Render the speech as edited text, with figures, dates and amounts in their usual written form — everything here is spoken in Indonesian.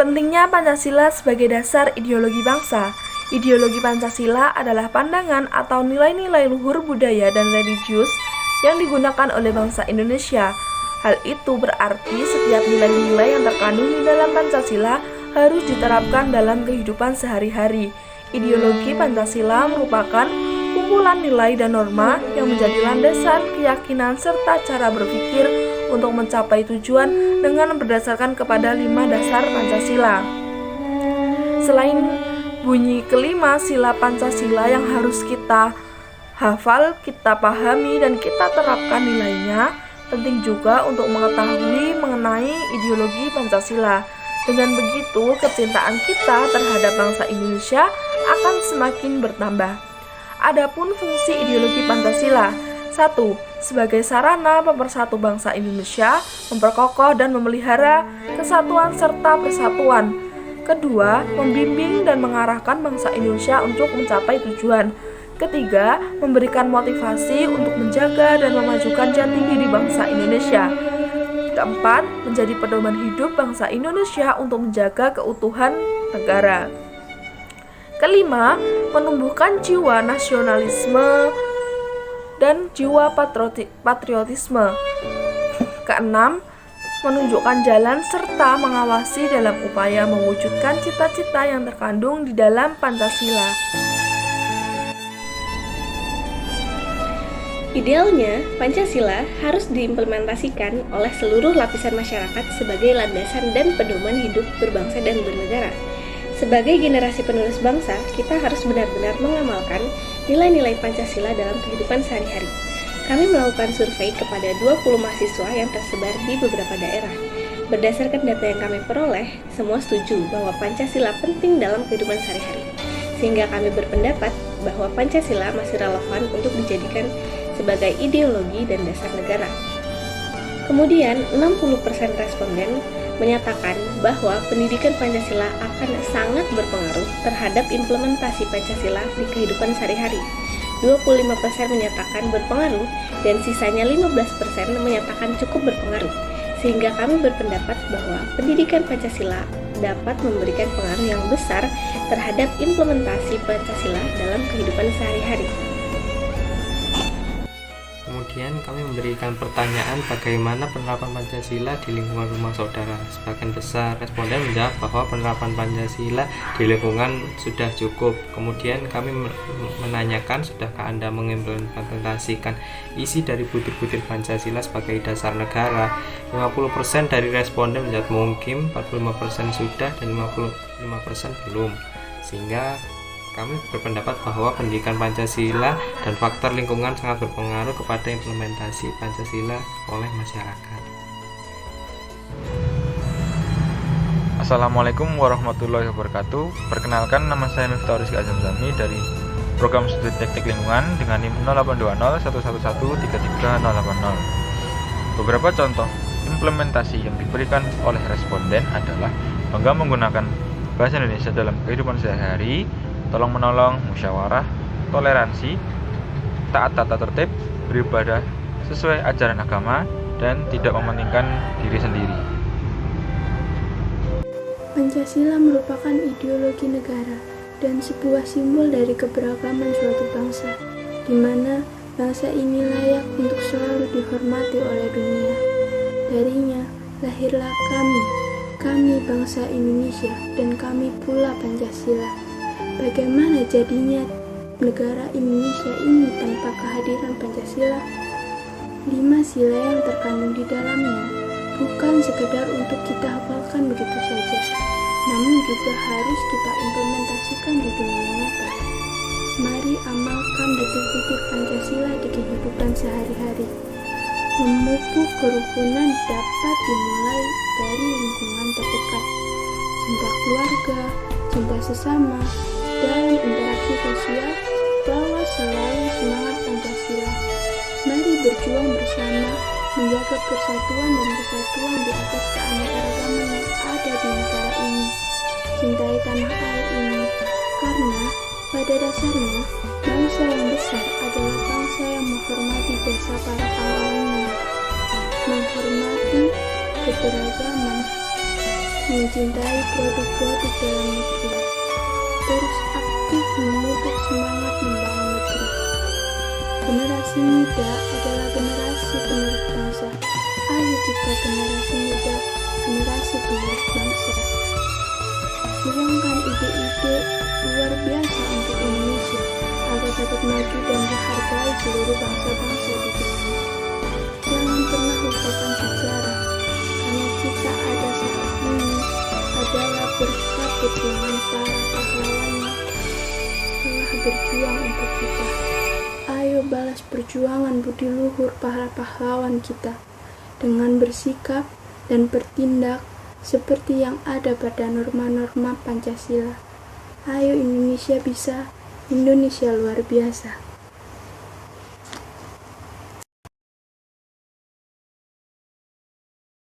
Pentingnya Pancasila sebagai dasar ideologi bangsa. Ideologi Pancasila adalah pandangan atau nilai-nilai luhur budaya dan religius yang digunakan oleh bangsa Indonesia. Hal itu berarti setiap nilai-nilai yang terkandung di dalam Pancasila harus diterapkan dalam kehidupan sehari-hari. Ideologi Pancasila merupakan kumpulan nilai dan norma yang menjadi landasan keyakinan serta cara berpikir untuk mencapai tujuan dengan berdasarkan kepada 5 dasar Pancasila. Selain bunyi kelima sila Pancasila yang harus kita hafal, kita pahami, dan kita terapkan nilainya, penting juga untuk mengetahui mengenai ideologi Pancasila. Dengan begitu, kecintaan kita terhadap bangsa Indonesia akan semakin bertambah. Adapun fungsi ideologi Pancasila: 1. Sebagai sarana pemersatu bangsa Indonesia, memperkokoh dan memelihara kesatuan serta persatuan. Kedua, membimbing dan mengarahkan bangsa Indonesia untuk mencapai tujuan. Ketiga, memberikan motivasi untuk menjaga dan memajukan jati diri bangsa Indonesia. Keempat, menjadi pedoman hidup bangsa Indonesia untuk menjaga keutuhan negara. Kelima, menumbuhkan jiwa nasionalisme dan jiwa patriotisme. Keenam, menunjukkan jalan serta mengawasi dalam upaya mewujudkan cita-cita yang terkandung di dalam Pancasila. Idealnya, Pancasila harus diimplementasikan oleh seluruh lapisan masyarakat sebagai landasan dan pedoman hidup berbangsa dan bernegara. Sebagai generasi penerus bangsa, kita harus benar-benar mengamalkan nilai-nilai Pancasila dalam kehidupan sehari-hari. Kami melakukan survei kepada 20 mahasiswa yang tersebar di beberapa daerah. Berdasarkan data yang kami peroleh, semua setuju bahwa Pancasila penting dalam kehidupan sehari-hari. Sehingga kami berpendapat bahwa Pancasila masih relevan untuk dijadikan sebagai ideologi dan dasar negara. Kemudian, 60% responden menyatakan bahwa pendidikan Pancasila akan sangat berpengaruh terhadap implementasi Pancasila di kehidupan sehari-hari. 25% menyatakan berpengaruh dan sisanya 15% menyatakan cukup berpengaruh. Sehingga kami berpendapat bahwa pendidikan Pancasila dapat memberikan pengaruh yang besar terhadap implementasi Pancasila dalam kehidupan sehari-hari. Kemudian kami memberikan pertanyaan bagaimana penerapan Pancasila di lingkungan rumah saudara. Sebagian besar responden menjawab bahwa penerapan Pancasila di lingkungan sudah cukup. Kemudian kami menanyakan, sudahkah Anda mengimplementasikan isi dari butir-butir Pancasila sebagai dasar negara? 50% dari responden menjawab mungkin, 45% sudah, dan 55% belum. Sehingga kami berpendapat bahwa pendidikan Pancasila dan faktor lingkungan sangat berpengaruh kepada implementasi Pancasila oleh masyarakat. Assalamualaikum warahmatullahi wabarakatuh. Perkenalkan, nama saya Miftah Rizky Azam Zami dari Program Studi Teknik Lingkungan dengan NIM 082011133080. Beberapa contoh implementasi yang diberikan oleh responden adalah bangga menggunakan bahasa Indonesia dalam kehidupan sehari-hari, tolong-menolong, musyawarah, toleransi, taat tata tertib, beribadah sesuai ajaran agama, dan tidak mementingkan diri sendiri. Pancasila merupakan ideologi negara dan sebuah simbol dari keberagaman suatu bangsa, di mana bangsa ini layak untuk selalu dihormati oleh dunia. Darinya lahirlah kami bangsa Indonesia, dan kami pula Pancasila. Bagaimana jadinya negara Indonesia ini tanpa kehadiran Pancasila? 5 sila yang terkandung di dalamnya bukan sekedar untuk kita hafalkan begitu saja, namun juga harus kita implementasikan di dunia nyata. Mari amalkan detik-detik Pancasila di kehidupan sehari-hari. Memupuk kerukunan dapat dimulai dari lingkungan terdekat, cinta keluarga, cinta sesama, dan interaksi sosial. Bawa selalu semangat Pancasila. Mari berjuang bersama menjaga persatuan dan kesatuan di atas keanekaragaman yang ada di negara ini. Cintai tanah air ini, karena pada dasarnya bangsa yang besar adalah bangsa yang menghormati jasa para pahlawannya, menghormati keberagaman mencintai produk-produk dalam negeri, terus aktif memupuk semangat membangun negeri. Generasi muda adalah generasi penerus bangsa. Ayo kita generasi muda, generasi penerus bangsa. Juangkan ide-ide luar biasa untuk Indonesia agar dapat maju dan dihargai seluruh bangsa-bangsa di dunia. Jangan pernah lupakan sejarah, karena kita ada saat ini adalah berkat perjuangan para pahlawannya telah berjuang untuk kita. Ayo balas perjuangan budi luhur para pahlawan kita dengan bersikap dan bertindak seperti yang ada pada norma-norma Pancasila. Ayo Indonesia bisa, Indonesia luar biasa.